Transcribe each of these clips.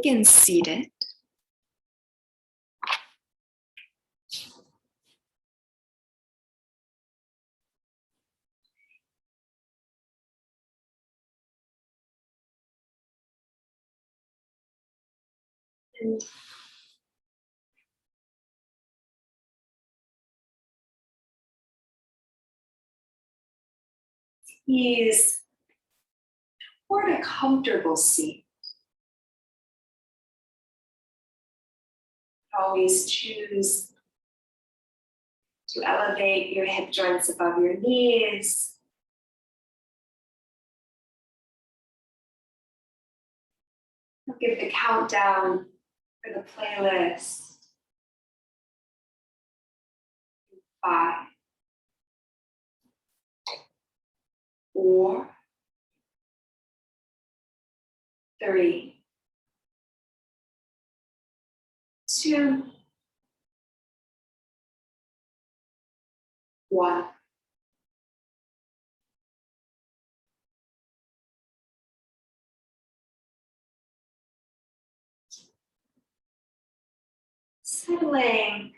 begin seated. And ease toward a comfortable seat. Always choose to elevate your hip joints above your knees. I'll give the countdown for the playlist. 5, 4, 3, 2, 1. Settling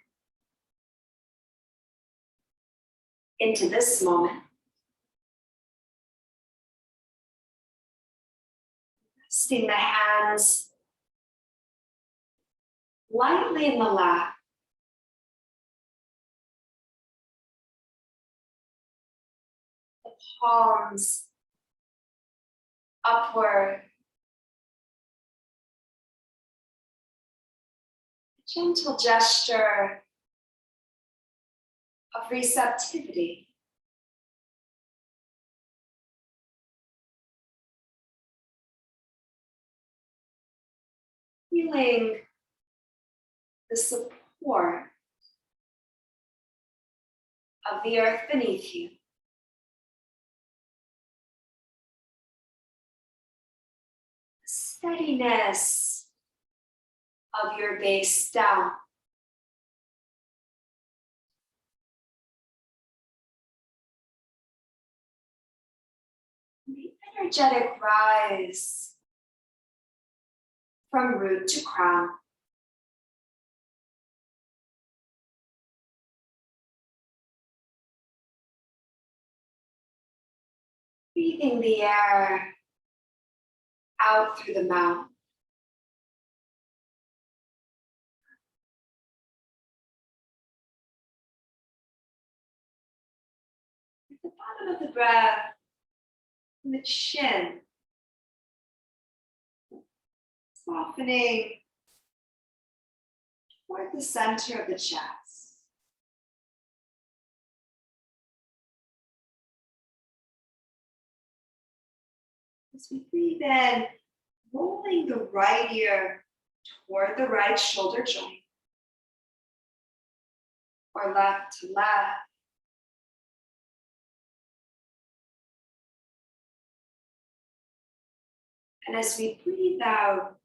into this moment. Resting the hands lightly in the lap. The palms upward. A gentle gesture of receptivity. Feeling the support of the earth beneath you. The steadiness of your base down. The energetic rise from root to crown. Breathing the air out through the mouth. At the bottom of the breath, the chin, softening toward the center of the chest. As we breathe in, rolling the right ear toward the right shoulder joint, or left to left. And as we breathe out,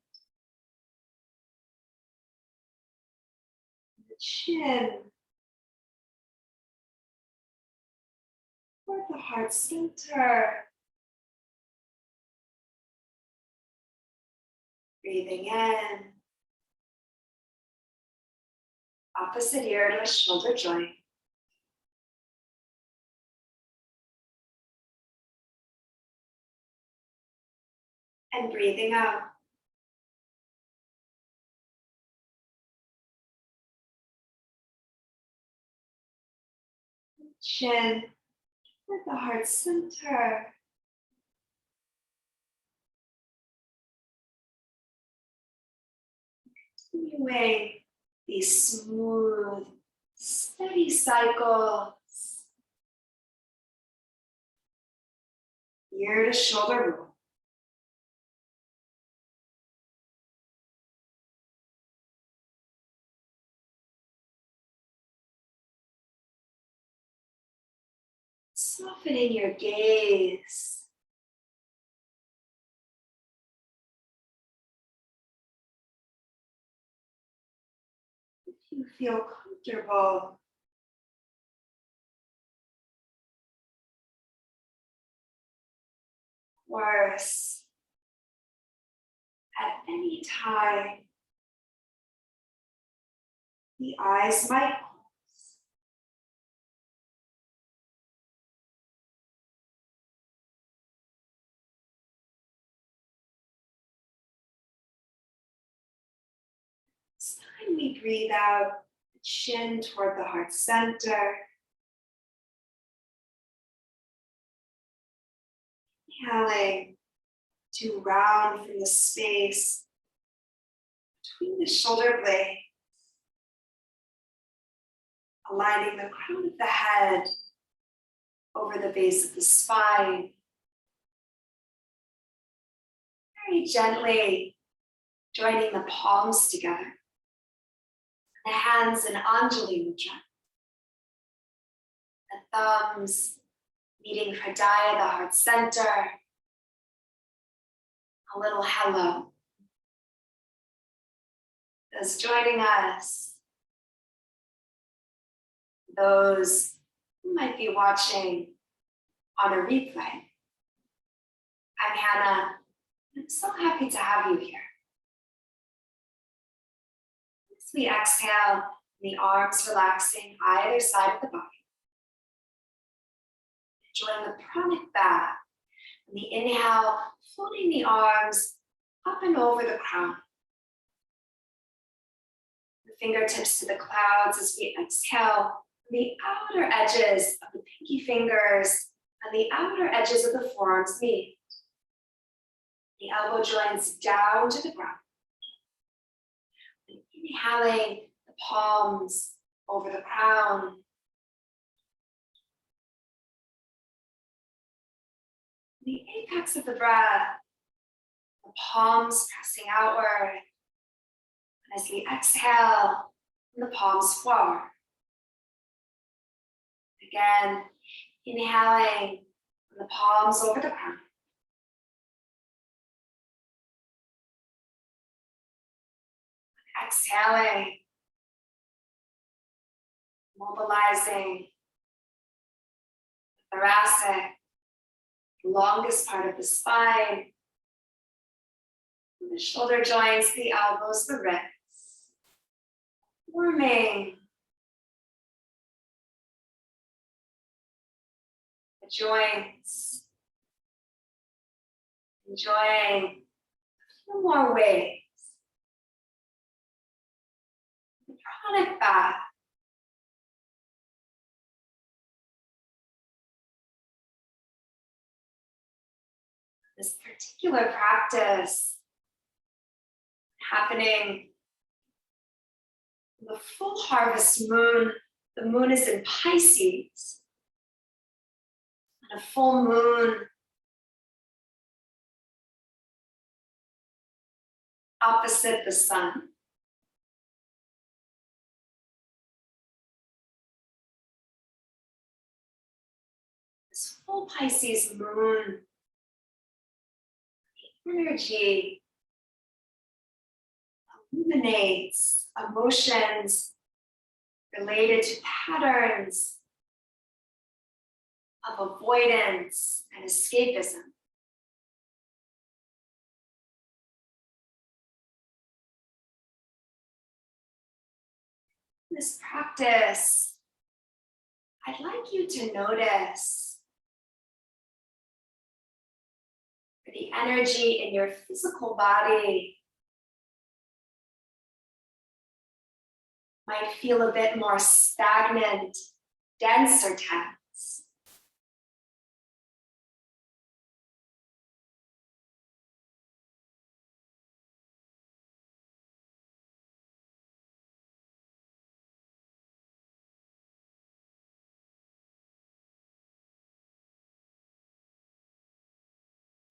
the chin toward the heart center. Breathing in, opposite ear to the shoulder joint. And breathing out. Chin toward the heart center. Continuing these smooth, steady cycles. Ear to shoulder roll. Softening your gaze. If you feel comfortable, of course, At any time, the eyes might close. This time we breathe out the chin toward the heart center. Inhaling to round from the space between the shoulder blades, aligning the crown of the head over the base of the spine. Very gently joining the palms together, the hands in Anjali Mudra, the thumbs meeting Hridaya, the heart center. A little hello. Those joining us, those who might be watching on a replay. I'm Hannah. I'm so happy to have you here. As we exhale, the arms relaxing either side of the body. Enjoying the pranic bow. And the inhale, floating the arms up and over the crown. The fingertips to the clouds as we exhale. The outer edges of the pinky fingers and the outer edges of the forearms meet. The elbow joints down to the ground. And inhaling the palms over the crown. The apex of the breath, the palms pressing outward. And as we exhale, the palms forward. Again, inhaling the palms over the crown. Exhaling, mobilizing the thoracic, the longest part of the spine, the shoulder joints, the elbows, the wrists, warming the joints, enjoying a few more waves. The pranic bath. This particular practice happening in the full harvest moon. The moon is in Pisces. And a full moon opposite the sun. This full Pisces moon, the energy illuminates emotions related to patterns of avoidance and escapism. In this practice, I'd like you to notice the energy in your physical body might feel a bit more stagnant, dense, or tense.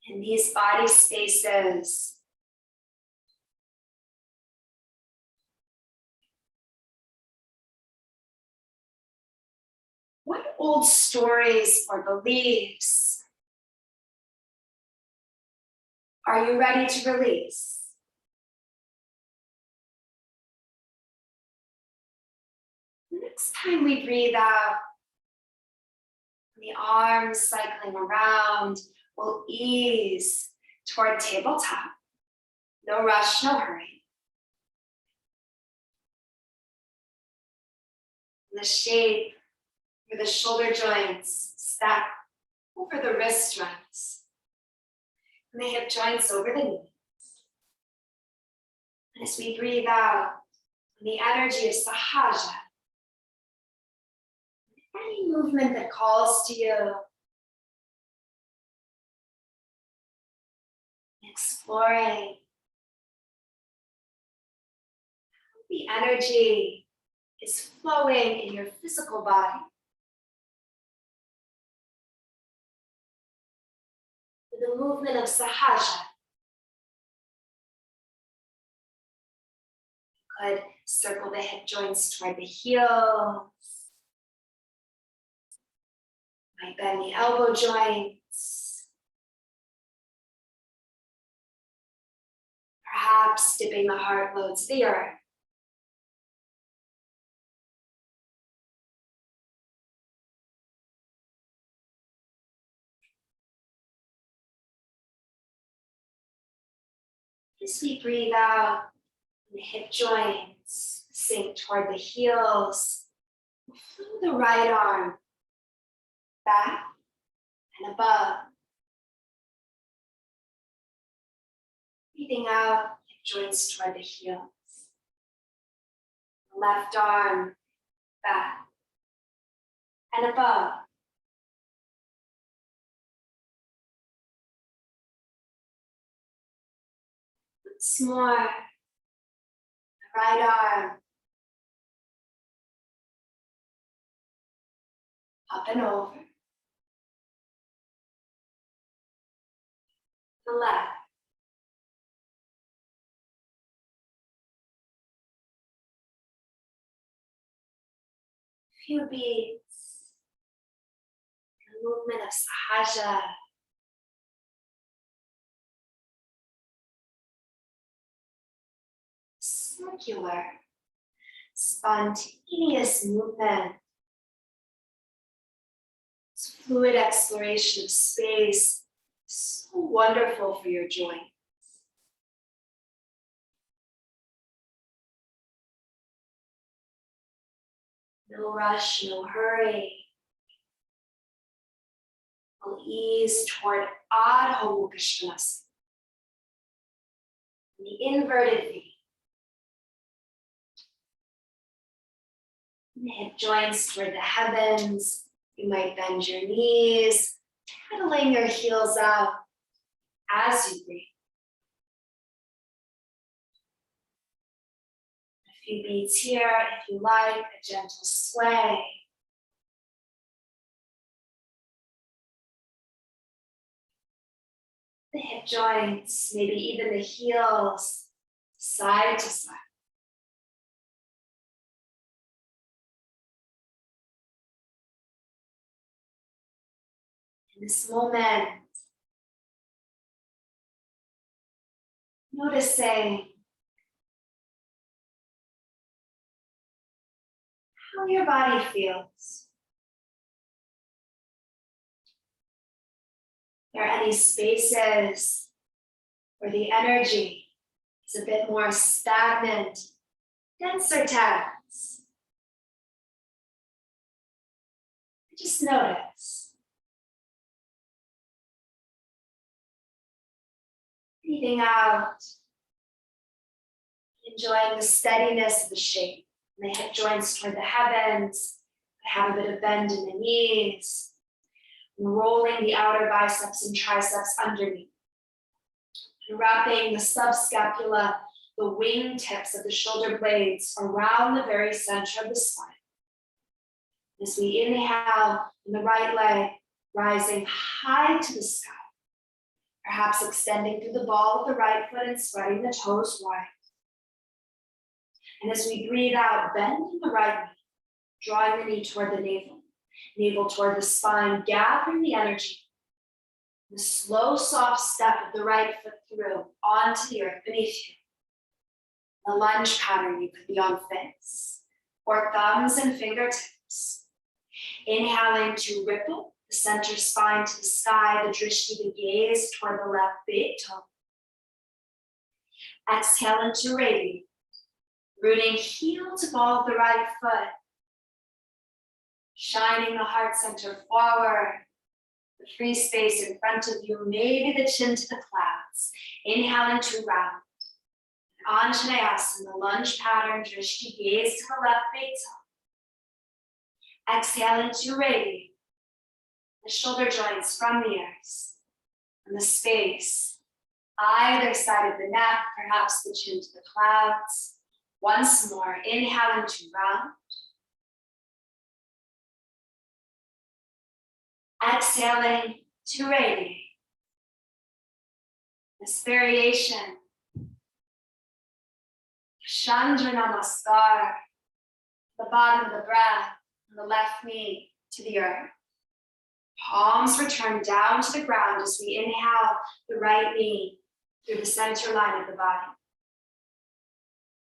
In these body spaces, what old stories or beliefs are you ready to release? The next time we breathe out, the arms cycling around, we'll ease toward tabletop. No rush, no hurry. The shape where the shoulder joints stack over the wrist joints. And the hip joints over the knees. And as we breathe out, the energy of Sahaja, any movement that calls to you, exploring how the energy is flowing in your physical body. With the movement of Sahaja, you could circle the hip joints toward the heels. Might bend the elbow joints. Perhaps dipping the heart low to the earth. As we breathe out, the hip joints sink toward the heels. Flow the right arm back and above. Breathing out, hip joints toward the heels. The left arm back and above. Once more, the right arm up and over. The left. Few beats. The movement of Sahaja. Circular, spontaneous movement. It's fluid exploration of space, so wonderful for your joints. No rush, no hurry. We'll ease toward Adho Mukha Svanasana, the inverted V. The hip joints toward the heavens. You might bend your knees, pedaling your heels out as you breathe. A few beats here, if you like, a gentle sway. The hip joints, maybe even the heels, side to side. In this moment, noticing how your body feels. Are there any spaces where the energy is a bit more stagnant, denser tense? Just notice. Breathing out, enjoying the steadiness of the shape. And the hip joints toward the heavens, have a bit of bend in the knees. Rolling the outer biceps and triceps underneath. And wrapping the subscapula, the wingtips of the shoulder blades around the very center of the spine. As we inhale in the right leg, rising high to the sky. Perhaps extending through the ball of the right foot and spreading the toes wide. And as we breathe out, bending the right knee, drawing the knee toward the navel toward the spine, gathering the energy. The slow, soft step of the right foot through onto the earth beneath you. The lunge pattern, you could be on fists or thumbs and fingertips. Inhaling to ripple the center spine to the sky, the drishti, the gaze toward the left big toe. Exhale into radiate. Rooting heel to ball of the right foot. Shining the heart center forward. The free space in front of you, maybe the chin to the clouds. Inhale into round. Anjaneyasana, the lunge pattern, drishti, gaze to the left, big toe. Exhale into radiate. The shoulder joints from the ears. And the space, either side of the neck, perhaps the chin to the clouds. Once more, inhale into round. Exhaling to radiate. This variation, Chandra Namaskar, the bottom of the breath, and the left knee to the earth. Palms return down to the ground as we inhale the right knee through the center line of the body.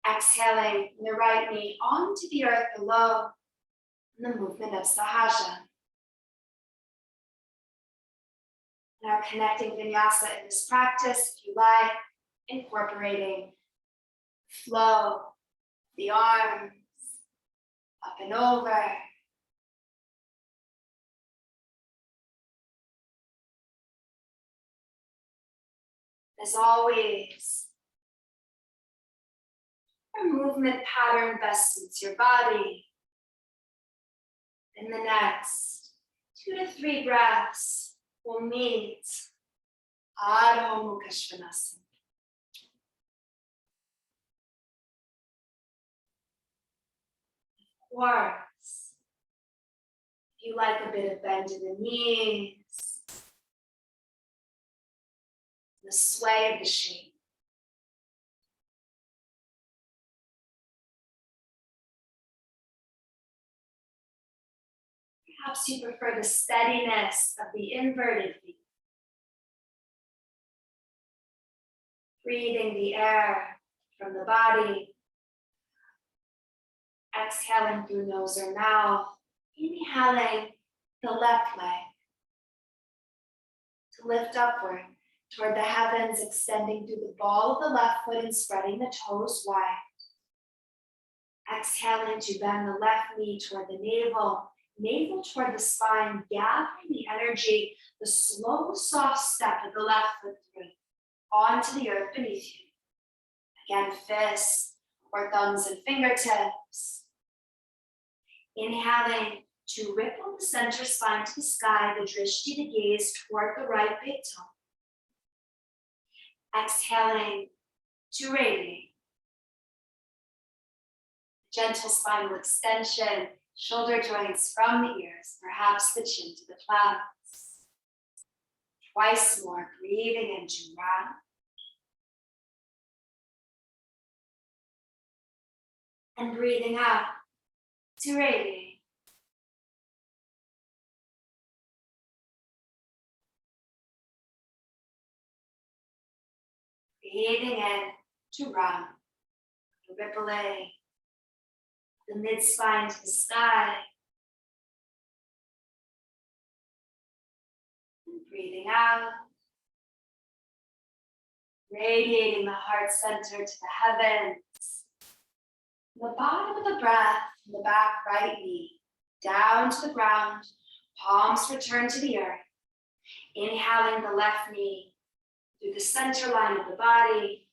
Exhaling the right knee onto the earth below, and the movement of Sahaja. Now connecting Vinyasa in this practice, if you like, incorporating flow, the arms, up and over. As always, your movement pattern best suits your body. In the next 2 to 3 breaths, we'll meet Adho Mukha Svanasana. Of course, if you like a bit of bend in the knees, the sway of the shape. Perhaps you prefer the steadiness of the inverted feet. Breathing the air from the body. Exhaling through nose or mouth. Inhaling the left leg to lift upward toward the heavens, extending through the ball of the left foot and spreading the toes wide. Exhaling to bend the left knee toward the navel, navel toward the spine, gathering the energy, the slow, soft step of the left foot through, onto the earth beneath you. Again, fists or thumbs and fingertips. Inhaling to ripple the center spine to the sky, the drishti, the gaze toward the right big toe. Exhaling to radiate. Gentle spinal extension, shoulder joints from the ears, perhaps the chin to the clouds. Twice more, breathing into round. And breathing out to radiate. Breathing in to round, rippling the mid-spine to the sky. And breathing out, radiating the heart center to the heavens. The bottom of the breath, from the back right knee, down to the ground, palms return to the earth. Inhaling the left knee through the center line of the body.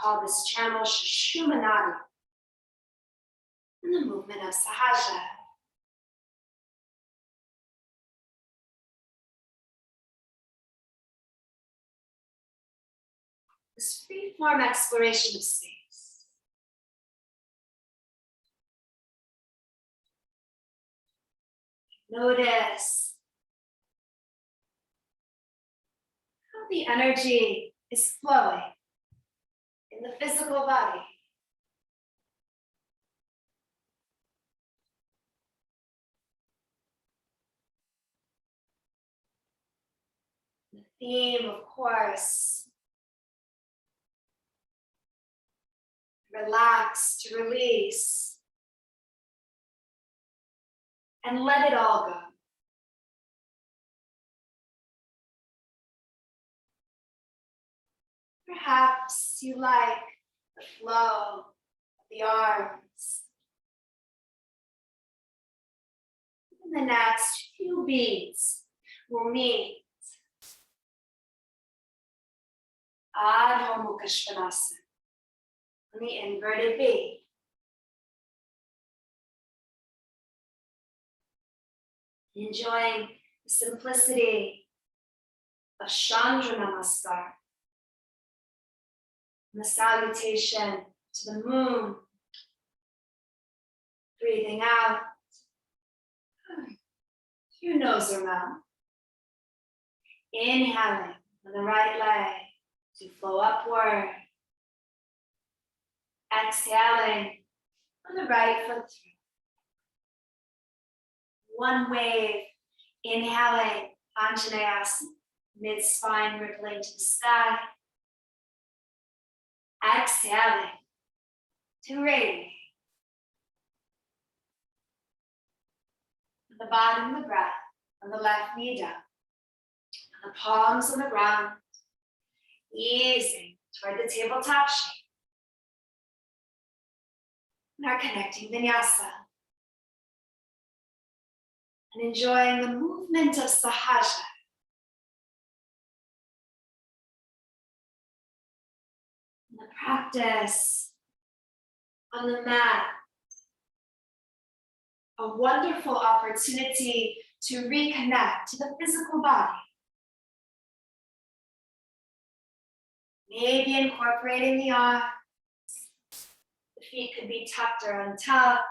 Call this channel Shushumanadi. And the movement of Sahaja. This free-form exploration of space. Notice how the energy is flowing in the physical body. The theme, of course, relax, to release, and let it all go. Perhaps you like the flow of the arms. In the next few beats, we'll meet Adho Mukha Svanasana on the inverted V. Enjoying the simplicity of Chandra Namaskar and the salutation to the moon. Breathing out through nose or mouth. Inhaling on the right leg to flow upward. Exhaling on the right foot through. One wave, inhaling, Anjaneyasana, mid-spine rippling to the sky. Exhaling to radiate. At the bottom of the breath, on the left knee down. And the palms on the ground, easing toward the tabletop shape. And our connecting vinyasa. And enjoying the movement of sahaja. And the practice on the mat. A wonderful opportunity to reconnect to the physical body. Maybe incorporating the arms. The feet could be tucked or untucked.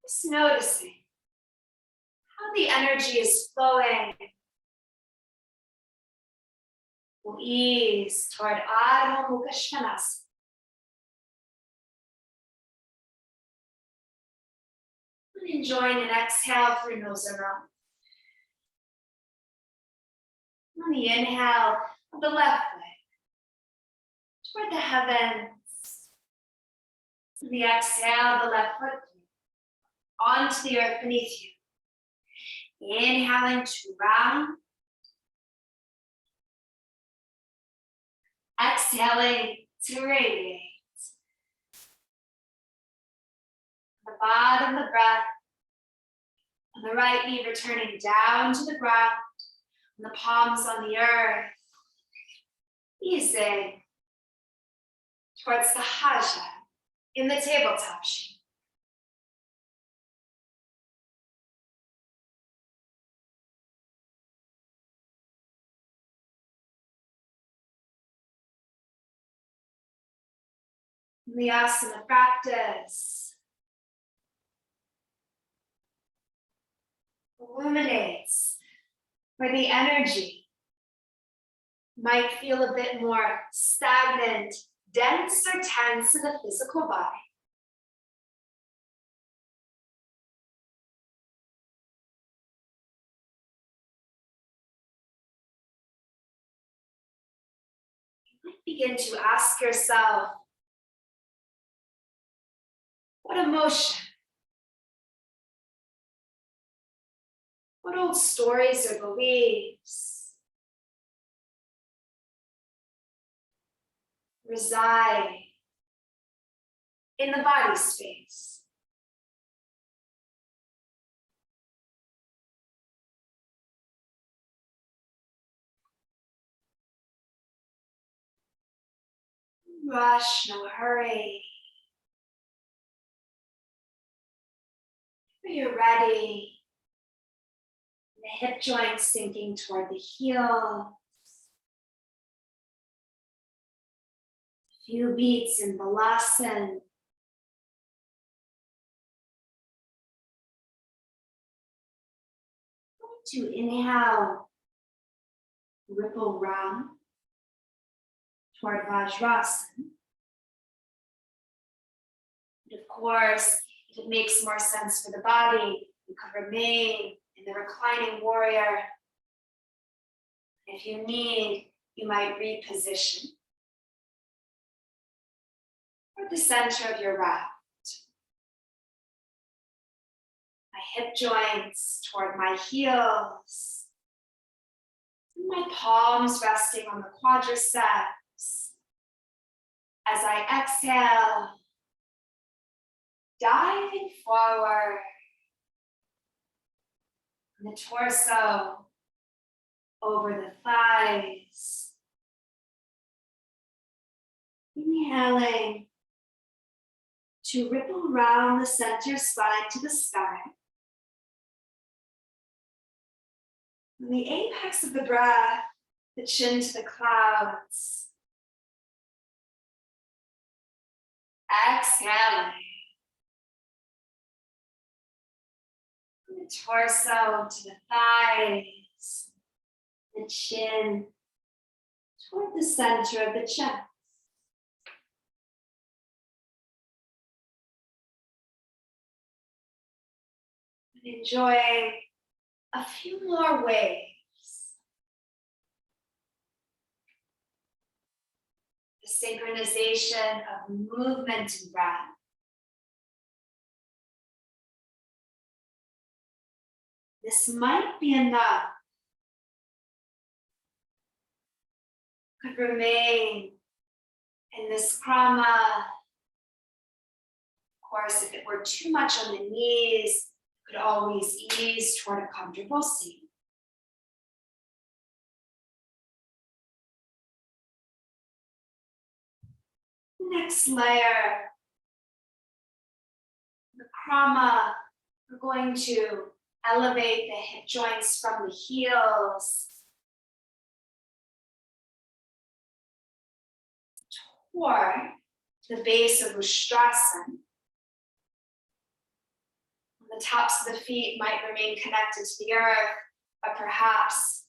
Just noticing how the energy is flowing. We'll ease toward Adho Mukha Svanasana. And enjoying an exhale through nose or mouth. On the inhale of the left leg toward the heavens. On the exhale, the left foot onto the earth beneath you. Inhaling to round. Exhaling to radiate. The bottom of the breath. On the right knee returning down to the ground. And the palms on the earth. Easing towards the Haja in the tabletop shape. The asana practice illuminates where the energy might feel a bit more stagnant, dense, or tense in the physical body. You might begin to ask yourself, what emotion, what old stories or beliefs reside in the body space? No rush, no hurry. When you're ready, the hip joints sinking toward the heels. A few beats in Balasana. To inhale, ripple round toward Vajrasana. And of course, if it makes more sense for the body, you can remain in the reclining warrior. If you need, you might reposition toward the center of your raft. My hip joints toward my heels. palms resting on the quadriceps. As I exhale, diving forward, the torso over the thighs. Inhaling to ripple around the center spine to the sky. From the apex of the breath, the chin to the clouds. Exhaling. From the torso to the thighs, the chin toward the center of the chest. And enjoying a few more waves. The synchronization of movement and breath. This might be enough. Could remain in this krama. Of course, if it were too much on the knees, could always ease toward a comfortable seat. Next layer, the krama, we're going to elevate the hip joints from the heels toward the base of Ustrasana. The tops of the feet might remain connected to the earth, but perhaps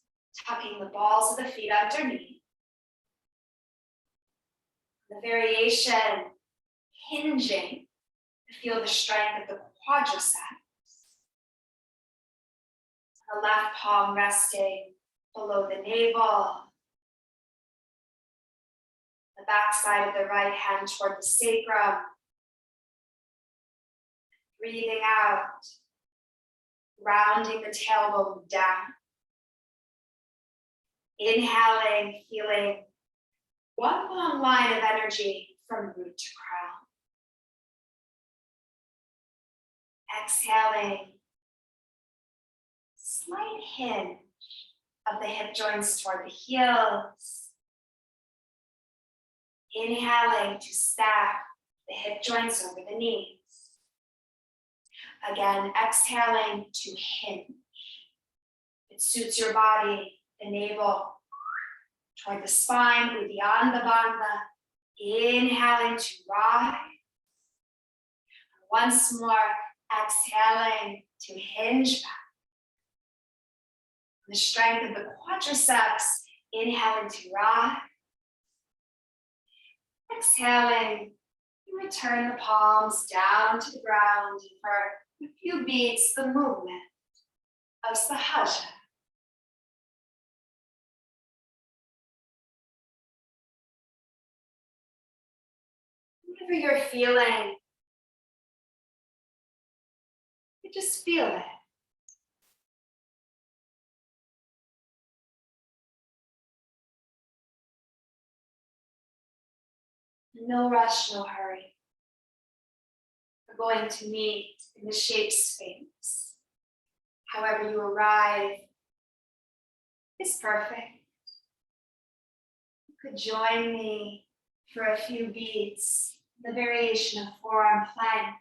tucking the balls of the feet underneath. The variation hinging to feel the strength of the quadriceps. The left palm resting below the navel. The back side of the right hand toward the sacrum. Breathing out, rounding the tailbone down. Inhaling, feeling one long line of energy from root to crown. Exhaling, slight hinge of the hip joints toward the heels. Inhaling to stack the hip joints over the knees. Again, exhaling to hinge. It suits your body, the navel toward the spine, Uddiyana Bandha. Inhaling to rise. Once more, exhaling to hinge back. The strength of the quadriceps, inhaling to rise. Exhaling, you return the palms down to the ground for a few beats, the movement of Sahaja. Whatever you're feeling, you just feel it. No rush, no hurry. We're going to meet in the shape space. However you arrive is perfect. You could join me for a few beats, the variation of forearm plank,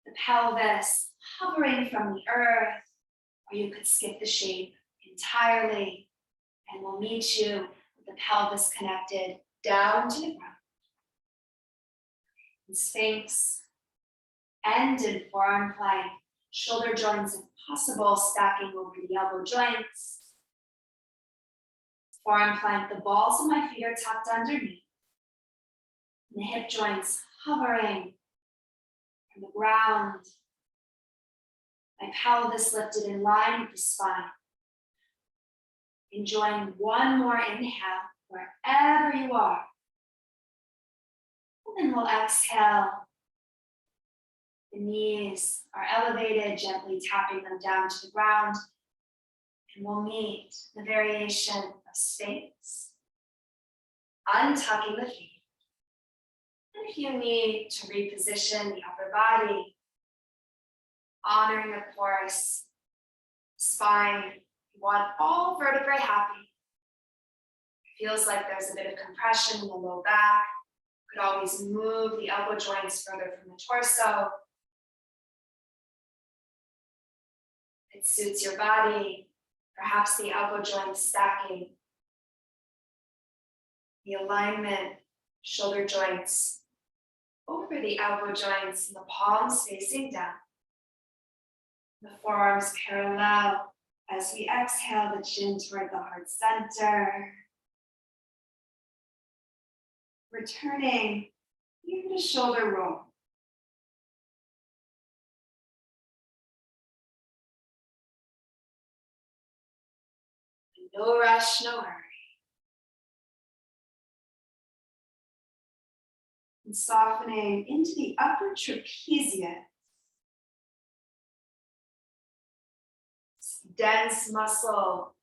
the pelvis hovering from the earth, or you could skip the shape entirely, and we'll meet you with the pelvis connected down to the ground. In Sphinx, and in forearm plank, shoulder joints if possible, stacking over the elbow joints. Forearm plank, the balls of my feet are tucked underneath. And the hip joints hovering from the ground. My pelvis lifted in line with the spine. Enjoying one more inhale wherever you are. And then we'll exhale. The knees are elevated, gently tapping them down to the ground. And we'll meet the variation of space, untucking the feet. And if you need to reposition the upper body, honoring, of course, the spine, you want all vertebrae happy. It feels like there's a bit of compression in the low back. You could always move the elbow joints further from the torso. It suits your body, perhaps the elbow joints stacking, the alignment, shoulder joints over the elbow joints and the palms facing down. The forearms parallel as we exhale the chin toward the heart center. Returning even to shoulder roll. No rush, no hurry. And softening into the upper trapezius. Dense muscle,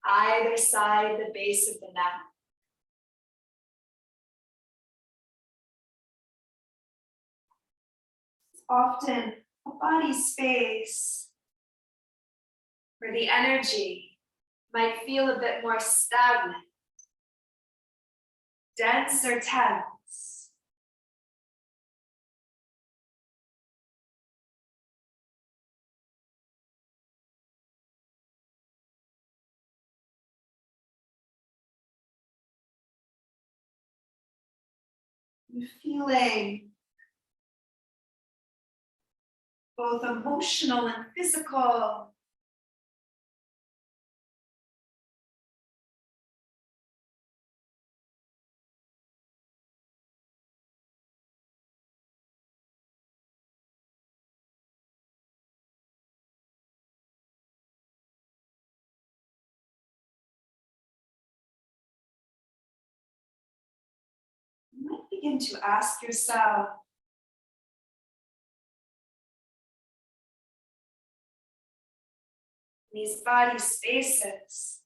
either side the base of the neck. It's often a body space where the energy might feel a bit more stagnant, dense or tense. You're feeling both emotional and physical. You might begin to ask yourself, these body spaces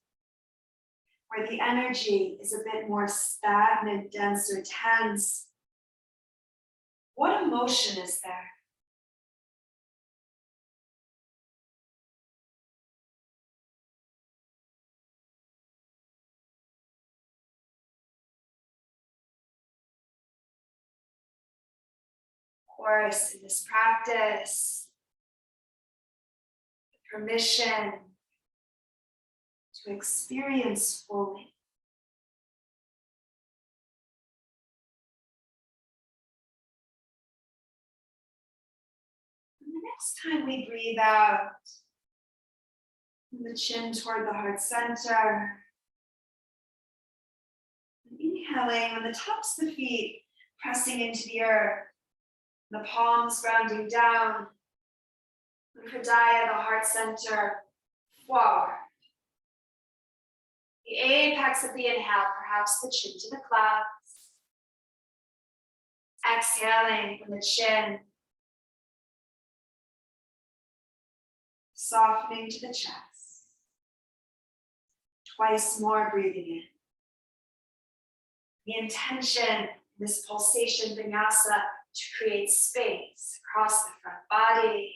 where the energy is a bit more stagnant, dense, or tense, what emotion is there? Of course, in this practice, the permission to experience fully. And the next time we breathe out, from the chin toward the heart center, and inhaling on the tops of the feet, pressing into the earth, the palms grounding down, and Hridaya, the heart center, forward. The apex of the inhale, perhaps the chin to the clouds. Exhaling from the chin, softening to the chest. Twice more breathing in. The intention, this pulsation vinyasa, to create space across the front body.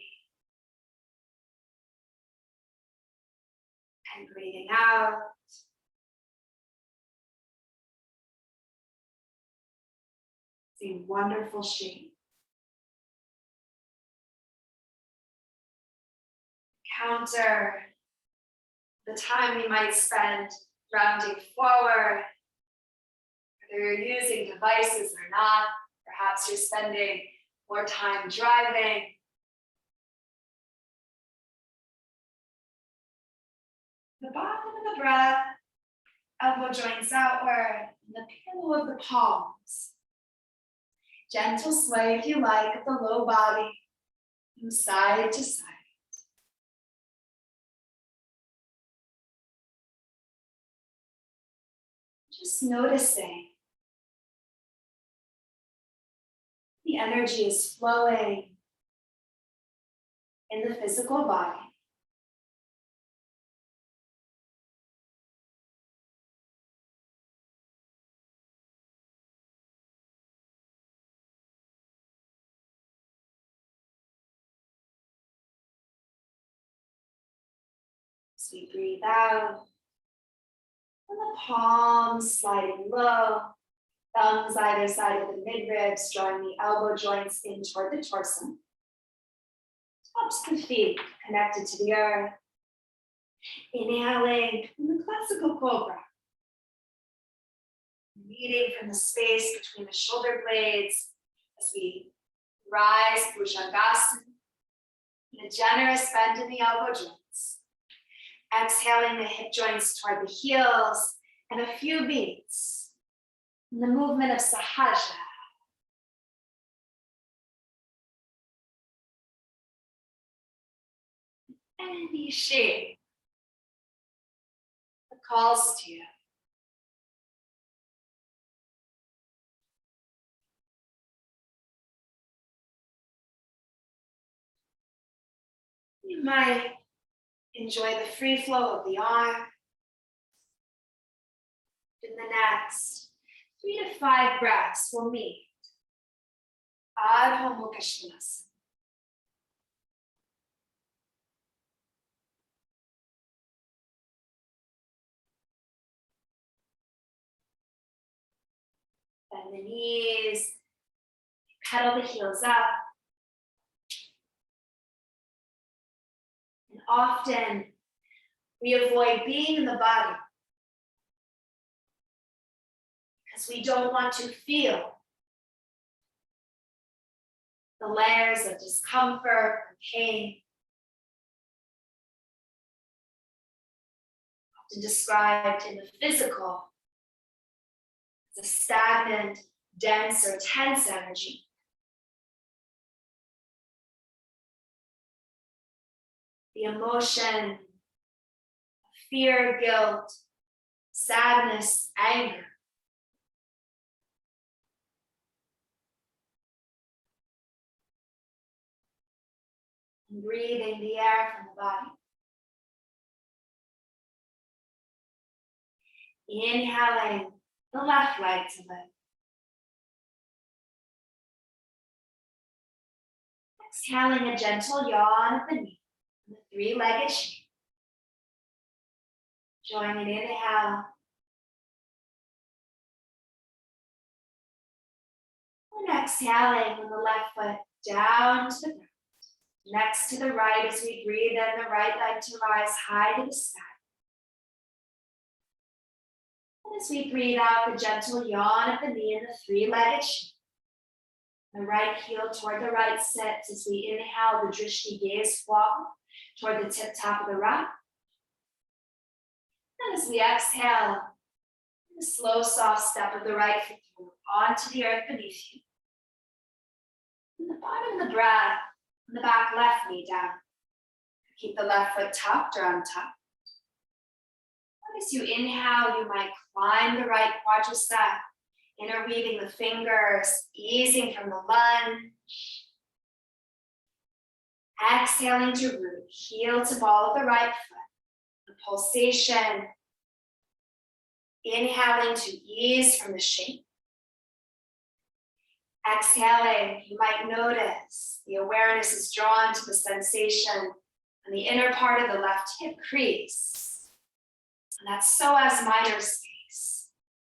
And breathing out. It's a wonderful shape. Counter the time we might spend rounding forward, whether you're using devices or not. Perhaps you're spending more time driving. The bottom of the breath, elbow joints outward, and the pillow of the palms. Gentle sway, if you like, of the low body from side to side. Just noticing the energy is flowing in the physical body. As we breathe out, and the palms sliding low, thumbs either side of the midribs, drawing the elbow joints in toward the torso. Tops of the feet connected to the earth. Inhaling from the classical cobra. Meeting from the space between the shoulder blades as we rise, Bhujangasana, and a generous bend in the elbow joints. Exhaling the hip joints toward the heels and a few beats. And the movement of Sahaja. Any shape that calls to you. You might enjoy the free flow of the arm. In the next 3 to 5 breaths, we'll meet Ardha Mukha Svanasana. Bend the knees, pedal the heels up. And often we avoid being in the body because we don't want to feel the layers of discomfort and pain, often described in the physical as a stagnant, dense, or tense energy. The emotion of fear, guilt, sadness, anger. And breathing the air from the body. Inhaling the left leg to lift. Exhaling a gentle yawn at the knee, the three-legged shape. Join an inhale. And exhaling with the left foot down to the ground. Next to the right as we breathe in the right leg to rise high to the sky. And as we breathe out, the gentle yawn at the knee in the three-legged shape. The right heel toward the right sits as we inhale the drishti gaze walk toward the tip top of the rock. And as we exhale, the slow, soft step of the right foot onto the earth beneath you. And the bottom of the breath, and the back left knee down. Keep the left foot tucked or untucked. As you inhale, you might climb the right quadricep, interweaving the fingers, easing from the lunge. Exhaling to root, heel to ball of the right foot. The pulsation. Inhaling to ease from the shape. Exhaling, you might notice the awareness is drawn to the sensation on the inner part of the left hip crease. And that's psoas minor space.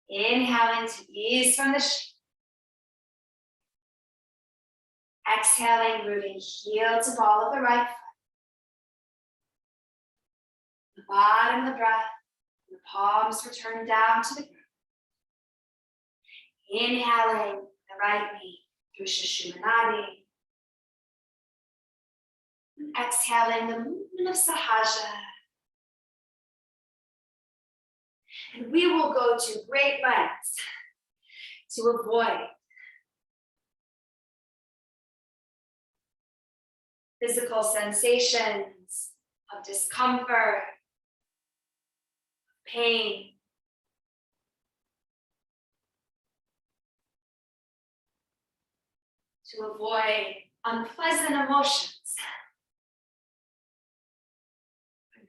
Inhaling to ease from the shape. Exhaling, rooting heel to ball of the right foot. The bottom of the breath, the palms return down to the ground. Inhaling the right knee through Sushumnadi. Exhaling the movement of Sahaja. And we will go to great lengths to avoid physical sensations of discomfort, pain. To avoid unpleasant emotions.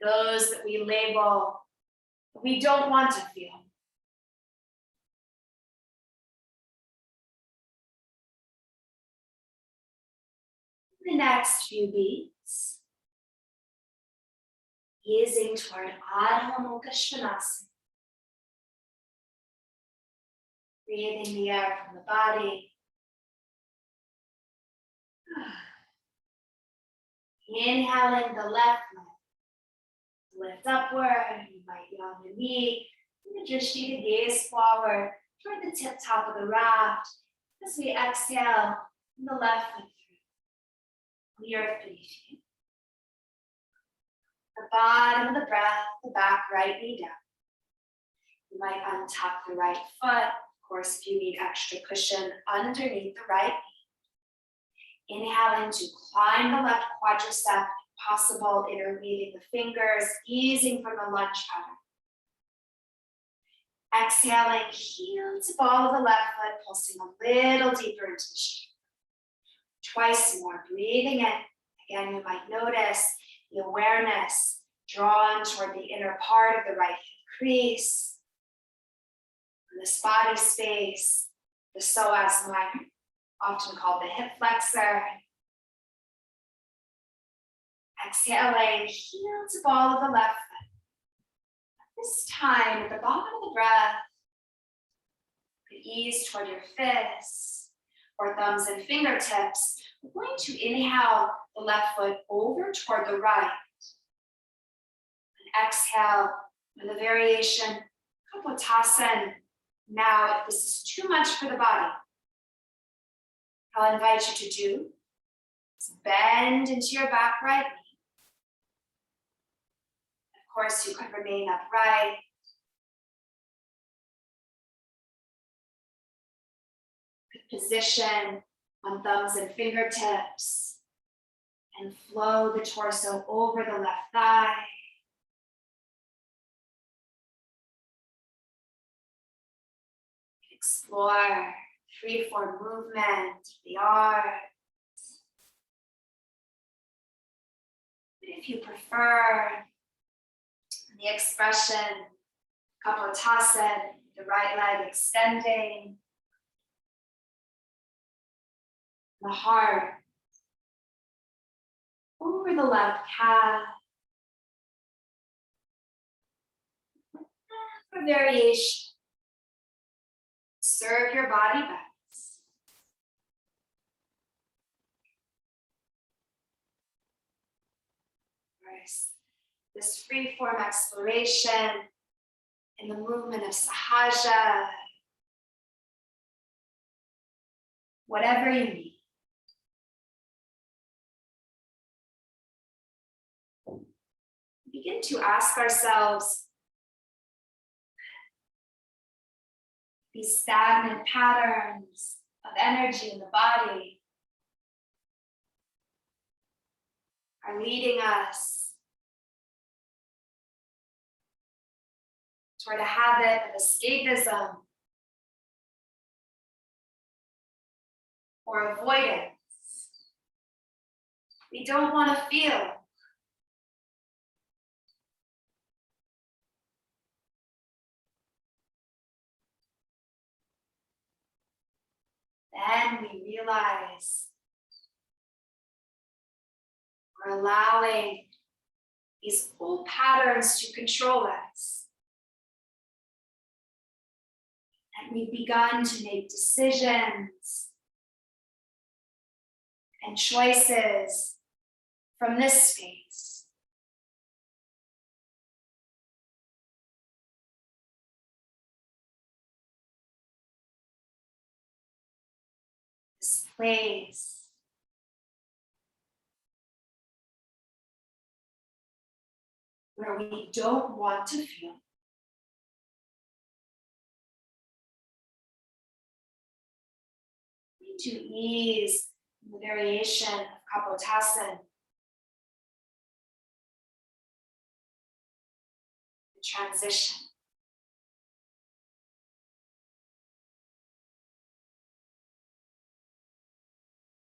Those that we label that we don't want to feel. The next few beats, Gazing toward Adho Mukha Svanasana. Breathing the air from the body. Inhaling the left leg. Lift upward. You might yawn the knee. And the drishti to gaze forward toward the tip top of the raft. As we exhale, the left foot through. The earth beneath you. The bottom of the breath, the back right knee down. You might untuck the right foot. Of course, if you need extra cushion underneath the right knee. Inhaling to climb the left quadricep, if possible, interweaving the fingers, easing from the lunge pattern. Exhaling, heel to ball of the left foot, pulsing a little deeper into the shape. Twice more, breathing in. Again, you might notice the awareness drawn toward the inner part of the right hip crease. And this body space, the psoas minor, often called the hip flexor. Exhaling, heel to ball of the left foot. This time, at the bottom of the breath, you could ease toward your fists or thumbs and fingertips. We're going to inhale the left foot over toward the right. And exhale with a variation, Kapotasana. Now, if this is too much for the body, I'll invite you to do is bend into your back right knee. Of course, you could remain upright. Good position on thumbs and fingertips. And flow the torso over the left thigh. Explore free-form movement of the arms. And if you prefer the expression Kapotasana, the right leg extending, the heart over the left calf. For variation, serve your body best. First, this free-form exploration in the movement of Sahaja, whatever you need. Begin to ask ourselves these stagnant patterns of energy in the body are leading us toward a habit of escapism or avoidance. We don't want to feel. Then we realize we're allowing these old patterns to control us. And we've begun to make decisions and choices from this space. This place where we don't want to feel. To ease the variation of Kapotasana. The transition.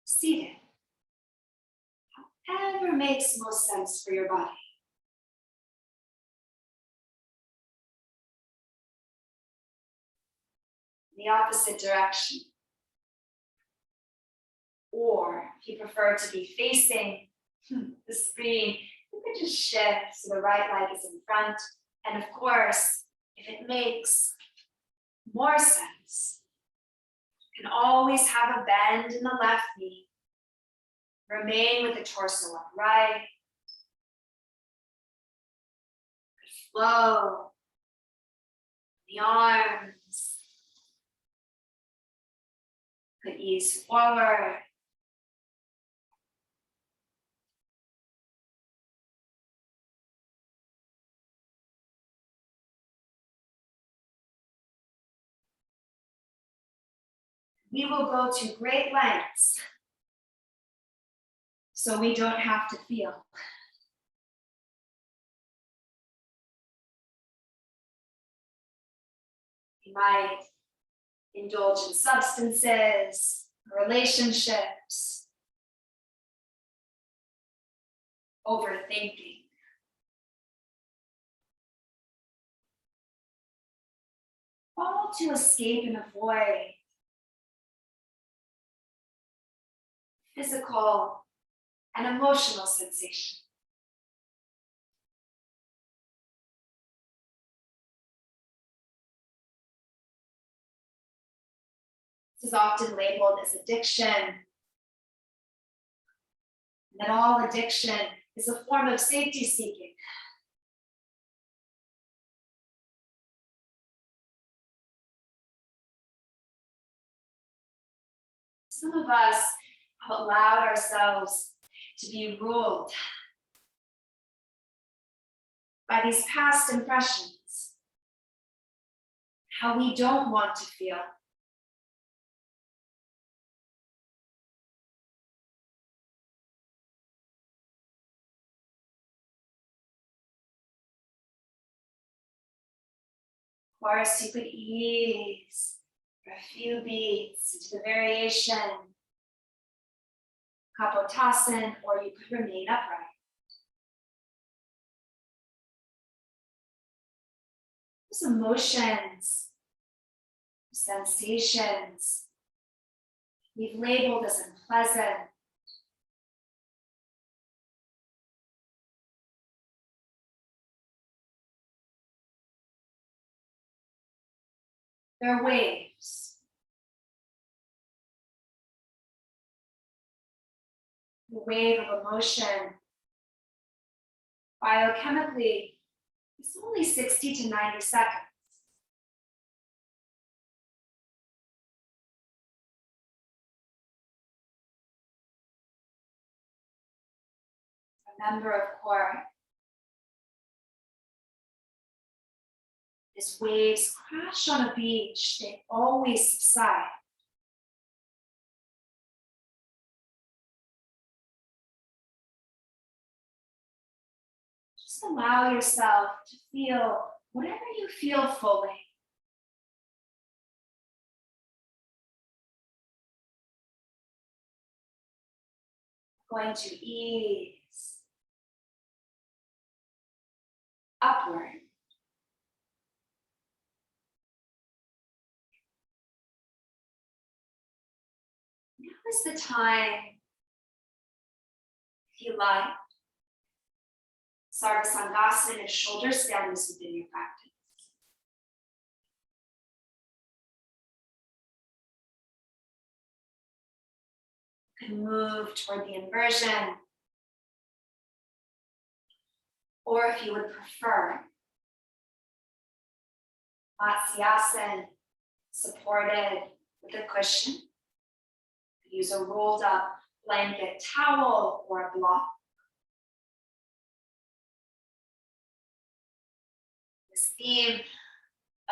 Seated. However makes most sense for your body. The opposite direction. Or if you prefer to be facing the screen, you could just shift so the right leg is in front. And of course, if it makes more sense, you can always have a bend in the left knee. Remain with the torso upright. Flow the arms. Could ease forward. We will go to great lengths so we don't have to feel. You might indulge in substances, relationships, overthinking. All to escape and avoid physical and emotional sensation. This is often labeled as addiction, and that all addiction is a form of safety seeking. Some of us have allowed ourselves to be ruled by these past impressions, how we don't want to feel. Of course, you could ease for a few beats into the variation, Kapotasana, or you could remain upright. Those emotions, sensations, we've labeled as unpleasant. They're waves. The wave of emotion, biochemically, is only 60 to 90 seconds. Remember, of course, as waves crash on a beach, they always subside. Just allow yourself to feel whatever you feel fully. Going to ease upward. Now is the time, if you like, Sarvasanghasan if shoulder stand is within your practice. You can move toward the inversion. Or if you would prefer, Matsyasana, supported with a cushion. You could use a rolled up blanket towel or a block. This theme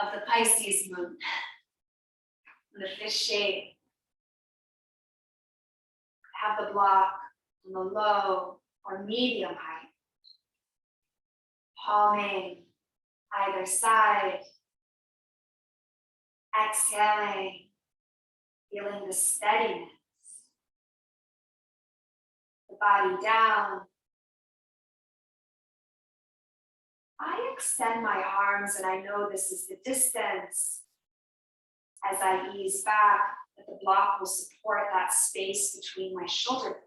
of the Pisces moon, the fish shape. Have the block on the low or medium height. Palming either side. Exhaling, feeling the steadiness. The body down. I extend my arms and I know this is the distance. As I ease back, that the block will support that space between my shoulder blades.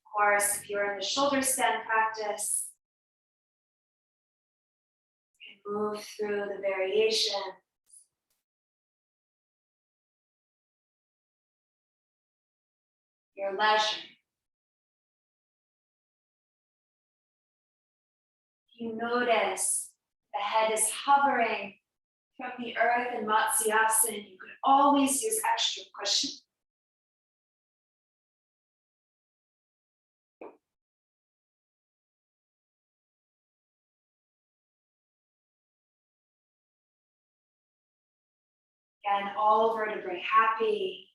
Of course, if you're in the shoulder stand practice, you can move through the variation. Your leisure. You notice the head is hovering from the earth in Matsyasana. You could always use extra cushion. Again, all vertebrae happy.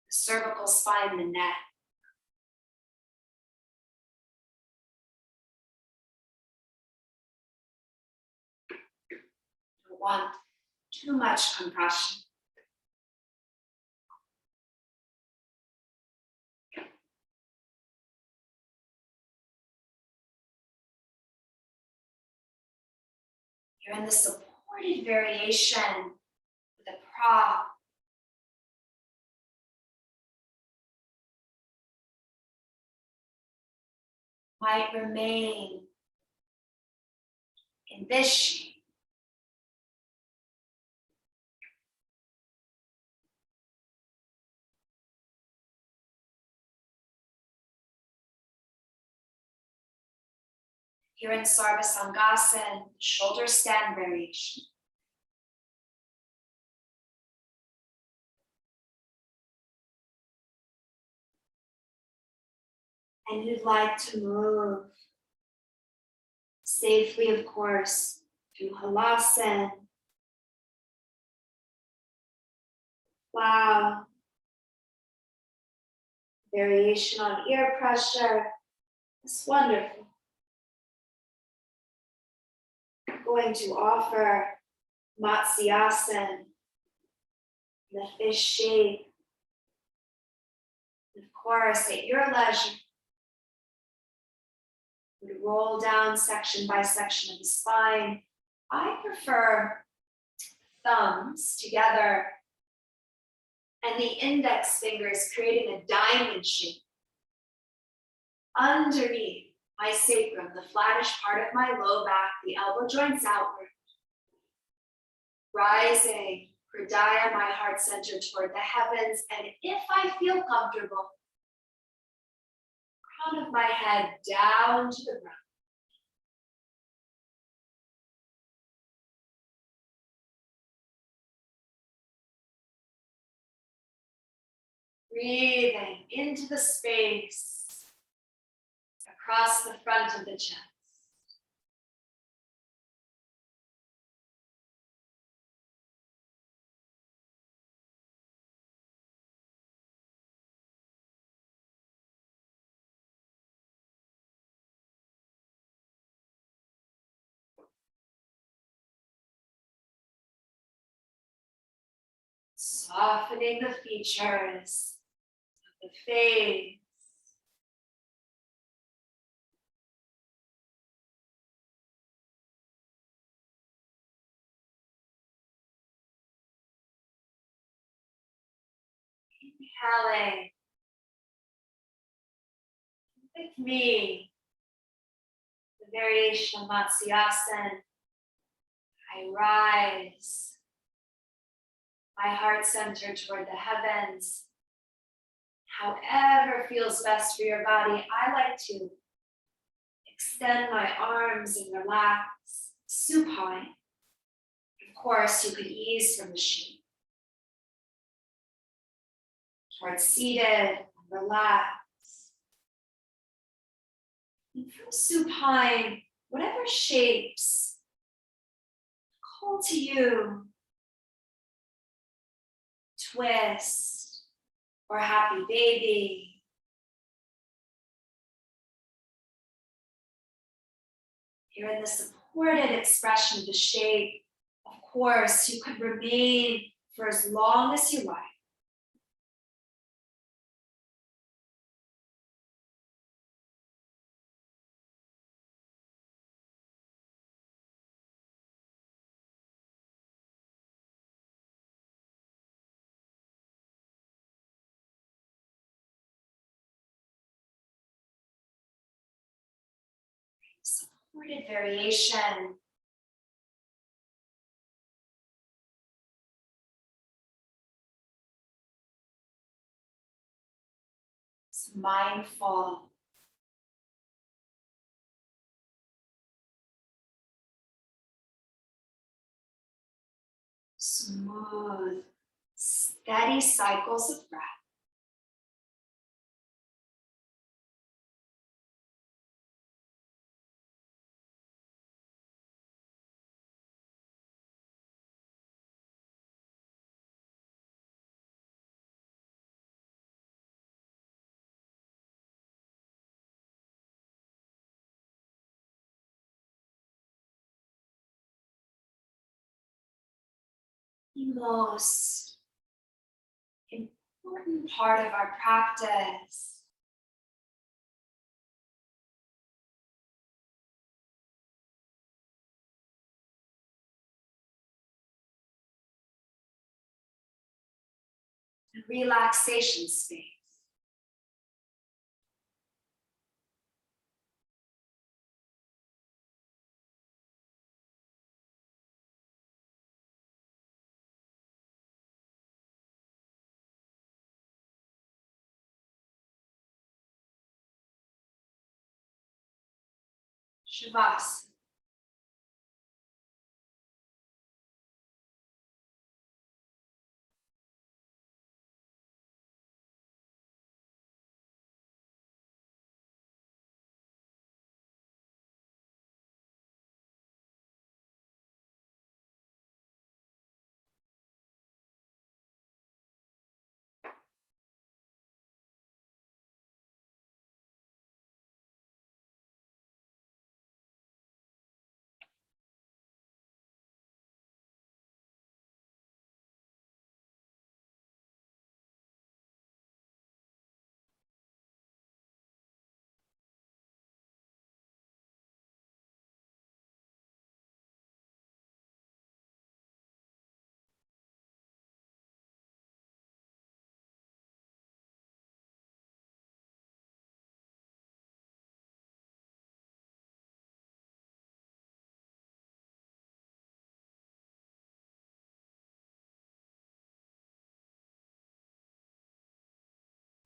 The cervical spine, the neck. Don't want too much compression. You're in the supported variation with a prop. Might remain in this shape. You're in Sarvasangasana, shoulder stand variation. And you'd like to move safely, of course, through Halasana. Wow. Variation on ear pressure. It's wonderful. I'm going to offer Matsyasana, the fish shape. And of course, at your leisure, would roll down section by section of the spine. I prefer thumbs together and the index fingers creating a diamond shape underneath my sacrum, the flattish part of my low back, the elbow joints outward. Rising, Hridaya, my heart center toward the heavens, and if I feel comfortable, crown of my head down to the ground. Breathing into the space across the front of the chest. Softening the features of the face. Inhaling with me, the variation of Matsyasana. I rise, my heart center toward the heavens. However feels best for your body, I like to extend my arms and relax, supine. Of course, you could ease from the shape towards seated and relax. And from supine, whatever shapes call to you, twist or happy baby. You're in the supported expression of the shape. Of course, you could remain for as long as you like. supported variation. It's mindful. Smooth, steady cycles of breath. The most important part of our practice the relaxation space. Shavasana.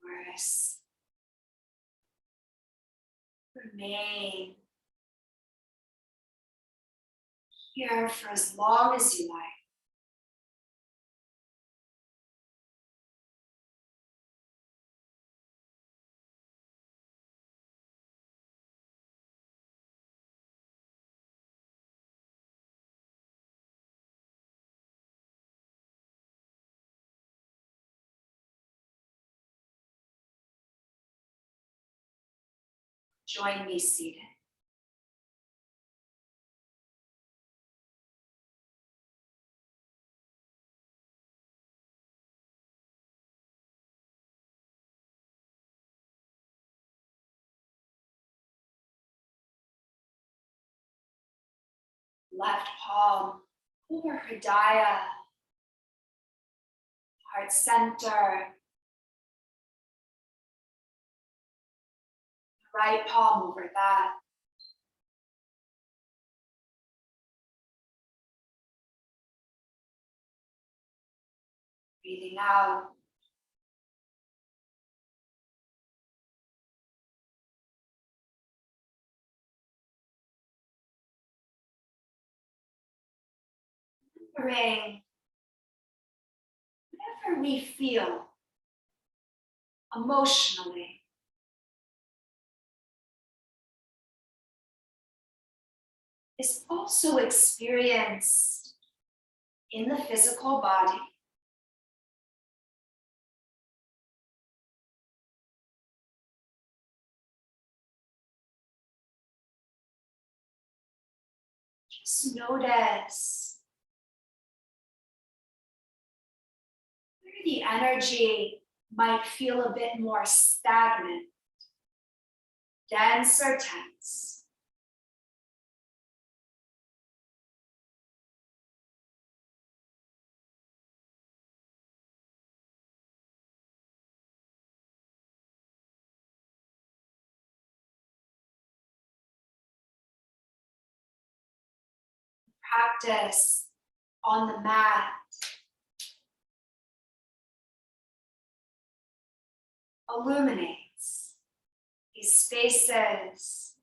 Notice. Remain here for as long as you like. Join me seated. Left palm over Hridaya, heart center. Right palm over that. Breathing out. Remembering whatever we feel emotionally is also experienced in the physical body. Just notice where the energy might feel a bit more stagnant, dense or tense. practice on the mat illuminates these spaces.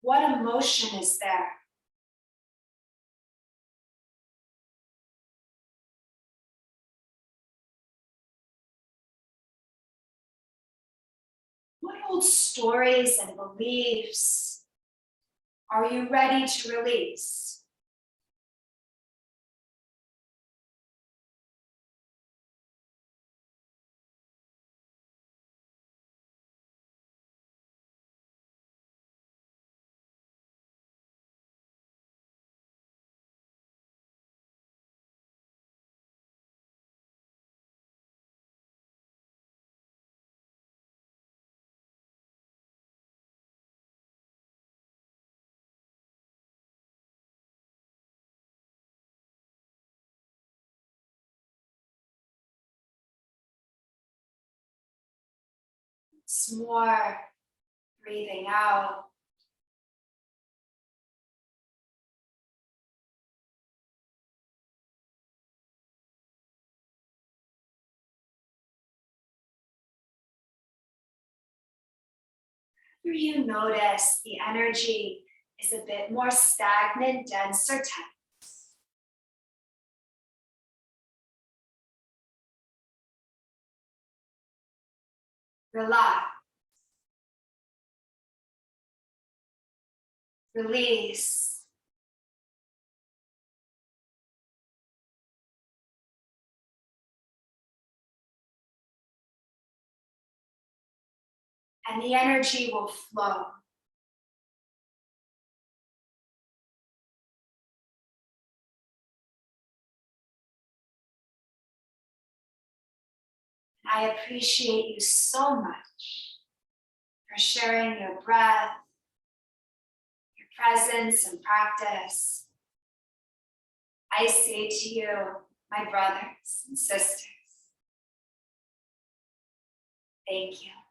What emotion is there? What old stories and beliefs are you ready to release? Once more, breathing out. Whenever you notice the energy is a bit more stagnant, dense, or tense, relax, release, and the energy will flow. I appreciate you so much for sharing your breath, your presence and practice. I say to you, my brothers and sisters, thank you.